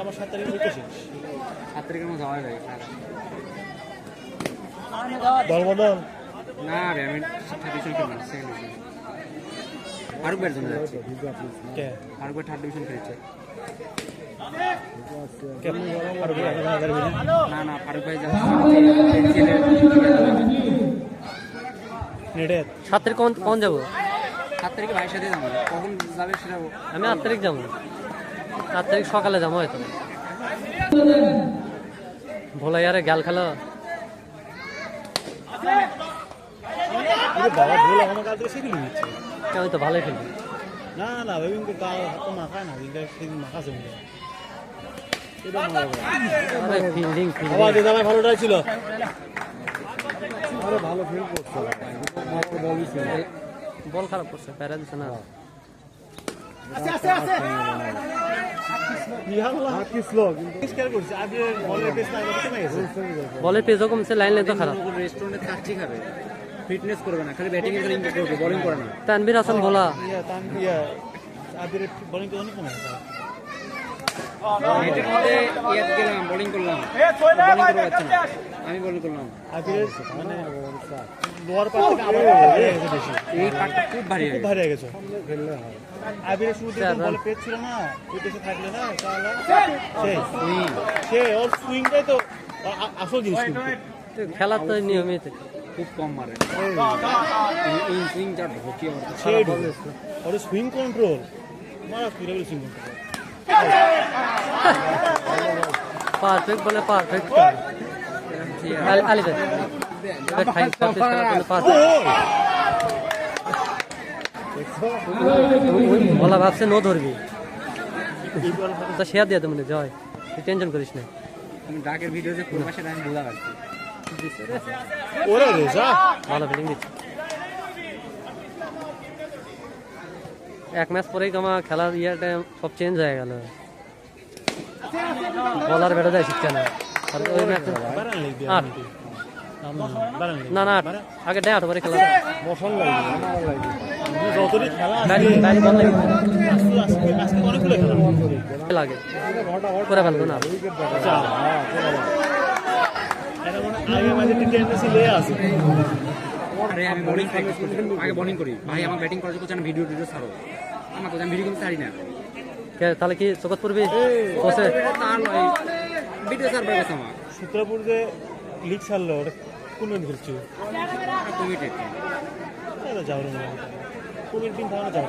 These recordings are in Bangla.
আমার 7 তারিখে পরীক্ষা শেষ। 7 তারিখের মধ্যে যাওয়া যায় দল বদল না রে, আমি থার্ড ডিভিশন খেললাম, সেকেন্ড ডিভিশন। ফারুক ভাইয়ের জন্য যাচ্ছি। কে ফারুক ভাই থার্ড ডিভিশন খেলেছে। না না, ফারুক ভাই যাচ্ছে 7 তারিখ কোন যাবো? 7 তারিখে ভাইয়ের সাথে যাবো। কখন যাবে সেটা আমি 8 তারিখ যাবো। 8 তারিখ সকালে যাবো হয়তো। ভোলা ইয়ারে গাল খেলো। বাবা ভুল আমার কাছ থেকে শিখে নিচ্ছে। আমি তো ভালোই খেলি। না না ভাই কিন্তু গাল হাত মাখায় না, কিন্তু সেদিন মাখাছে মনে হয়। এটা মনে হবে। আরে ফিল্ডিং আবার যে দাদা ভালোটাই ছিল। আরে ভালো ফিল করছে। বলই ছিল। বল খারাপ করছে, প্যারা দিছে না। আস্তে আস্তে আস্তে ইহালা কি স্লো কিন্তু স্কেল করছে। আগে বলের পেস না কমে গেছে। বলের পেজও কমছে, লাইন তো খারাপ। রেস্টুরেন্টে থাকছি খাবে, ফিটনেস করবে না, খালি ব্যাটিং এর ইনপুট করবে, বোলিং করে না। তানভীর হাসান ভোলা ইয়া আগে বোলিং তো অনেক কমে গেছে। নেটের মধ্যে ইয়াত গেলাম, বোলিং করলাম, বোলিং করতে পারছি না, আমি বোলিং করলাম। আগে মানে লোয়ার পার্ট থেকে আবার বেশি এই পার্টটা খুব ভারী খুব ভারী হয়ে গেছে। আগে শুরুতে বল পেজ ছিল না, ওই পেছে থাকলে না তাহলে সেই ওর সুইংটাই তো আসল জিনিস। কিন্তু খেলার তো নিয়মিত খুব কম মারে। এই সুইংটা ঢুকি আমার সেই ওর সুইং কন্ট্রোল মারা কিভাবে সুইং কন্ট্রোল পারফেক্ট বলে পারফেক্ট। আলিবে ফাইন করতে বলা ভাবছে নো ধরবি তো শেয়ার দিয়ে দেবো জয়, তুই টেনশন করিস না। আমি ডাকের ভিডিও যে করবো সেটা আমি বোঝা পারছি। ওরে রেজা ভালো ফিলিং দিচ্ছে। এক ম্যাচ পরেই আমার খেলার ইয়ারটা সব চেঞ্জ হয়ে গেল। বলার বেড়ে যায় শিখছে না। আর ওই ম্যাচে না না আগে দেয় 8 ওভারে খেলা বসন লাগবে আমার লাগবে যতই খেলা গাড়ি বল লাগে আজকে অনেকগুলো খেলা লাগে করে ফেলতো না। এটা মানে আগে মাঝে টেন্ডেন্সি লেয়া আছে। আরে আমি বোলিং প্র্যাকটিস করছি, আগে বোলিং করি ভাই। আমার ব্যাটিং করার জন্য ভিডিও ছাড়ো, আমার কথা ভিডিও কিন্তু ছাড়ি না। তাহলে কি চকত পড়বি কোসে তার নয় ভিডিও ছাড়বে কথা আমার। সূত্রপুর যে লিগ ছাড়লো ওটা কোন দিন খেলছি কমিটেড যাও রে কোভিড দিন তাহলে যাও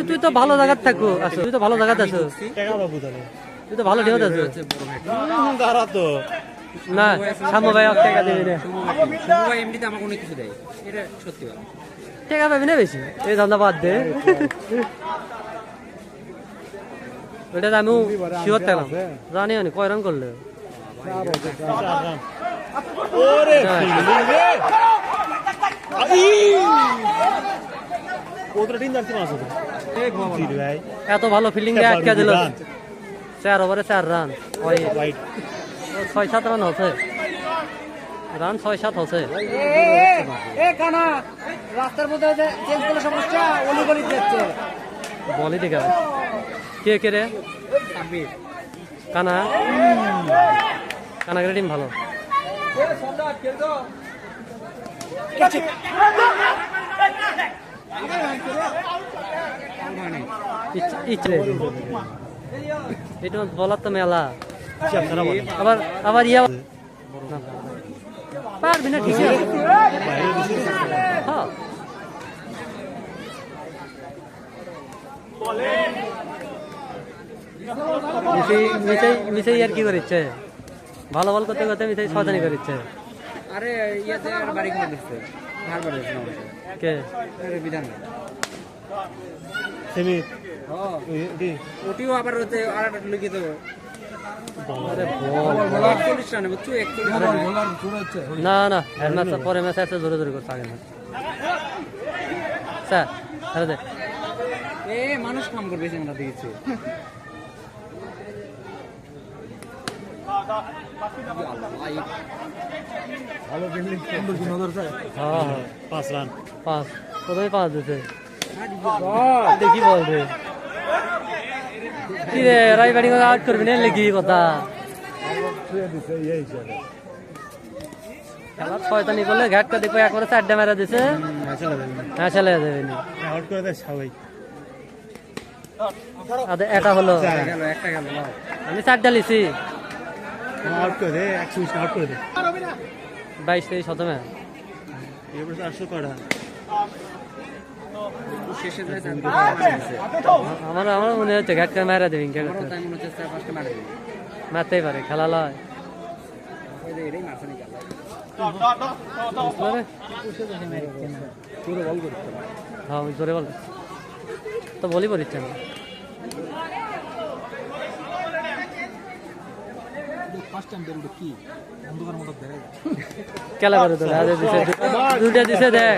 তুই তো ভালো জায়গা থাকো আছো, তুই তো ভালো জায়গাতে আছো। টাকা বাবু তাহলে তুই তো ভালো ঢেউ আছো। দাঁড়া তো না সামু ভাই টাকা দেবে না, ভাই এমনিতে আমাকে অনেক কিছু দেয়, এটা সত্যি কথা। টাকা পাবি না বেশি, এই ধান্দা বাদ দে। ওইটা আমিও শিওর থাকলাম, জানি আমি কয় রান করলে। ওরে এত ভালো ফিল্ডিং দিয়ে আটকে দিল। 4 ওভারে 4 রান, 6-7 রান হচ্ছে। রান 6-7 হচ্ছে। রাস্তার মধ্যে চেঞ্জ করলে সমস্যা, অলি গলি যাচ্ছে। বলি দেখে কে রে কানা কানাগের টিম ভালো। ইচ্ছে এটা বলার তো মেলা। আবার ইয়া পারবি না ঠিক আছে। হ্যাঁ মিসাই আর কি করিচ্ছে, ভালো বল করতে করতে মিসাই শয়তানি করিচ্ছে। আরে ইয়াতে বাড়ি করে দিচ্ছে, ধার করে দিচ্ছে না কে বিধান সেমি ওটিও আবার হচ্ছে আর একটা লিখে দেবো। আরে বল 41 রানে বুঝছো, 41 রানে। না না এর ম্যাচ পরে ম্যাচ এত জোরে জোরে করছে আগে ম্যাচ। স্যার আরে দে এ মানুষ কাম করবে আমরা দেখেছি। ভালো ফিল্ডিং হ্যাঁ 5 রান 5 প্রথমে 5 দিতে দেখি বল রে কি রে রাই ব্যাটিং আউট করবি না কি কথা খেলা শয়তানি করলে ঘাটটা দেখো একবারে 4টা মেরা দিছে হ্যাঁ চলে যাবে আউট করে দেয় সবাই আদে এটা হলো একটা গেল আমি 4টা লিছি আউট করে দে 120 আউট করে দে 22-23 শতমে এবারে 800 করা শেষে যায় আমার আমার মনে হচ্ছে ঘাটটা মেরা দেবেন কে আমারও তাই মনে হচ্ছে 4-5টা মারে দিবি মারতেই পারে খেলা লয় এটাই মারছে নি গেল হ্যাঁ জোরে বল তো বলি পড়িচ্ছে না খেলা করে তো দুইটা দিছে দেখ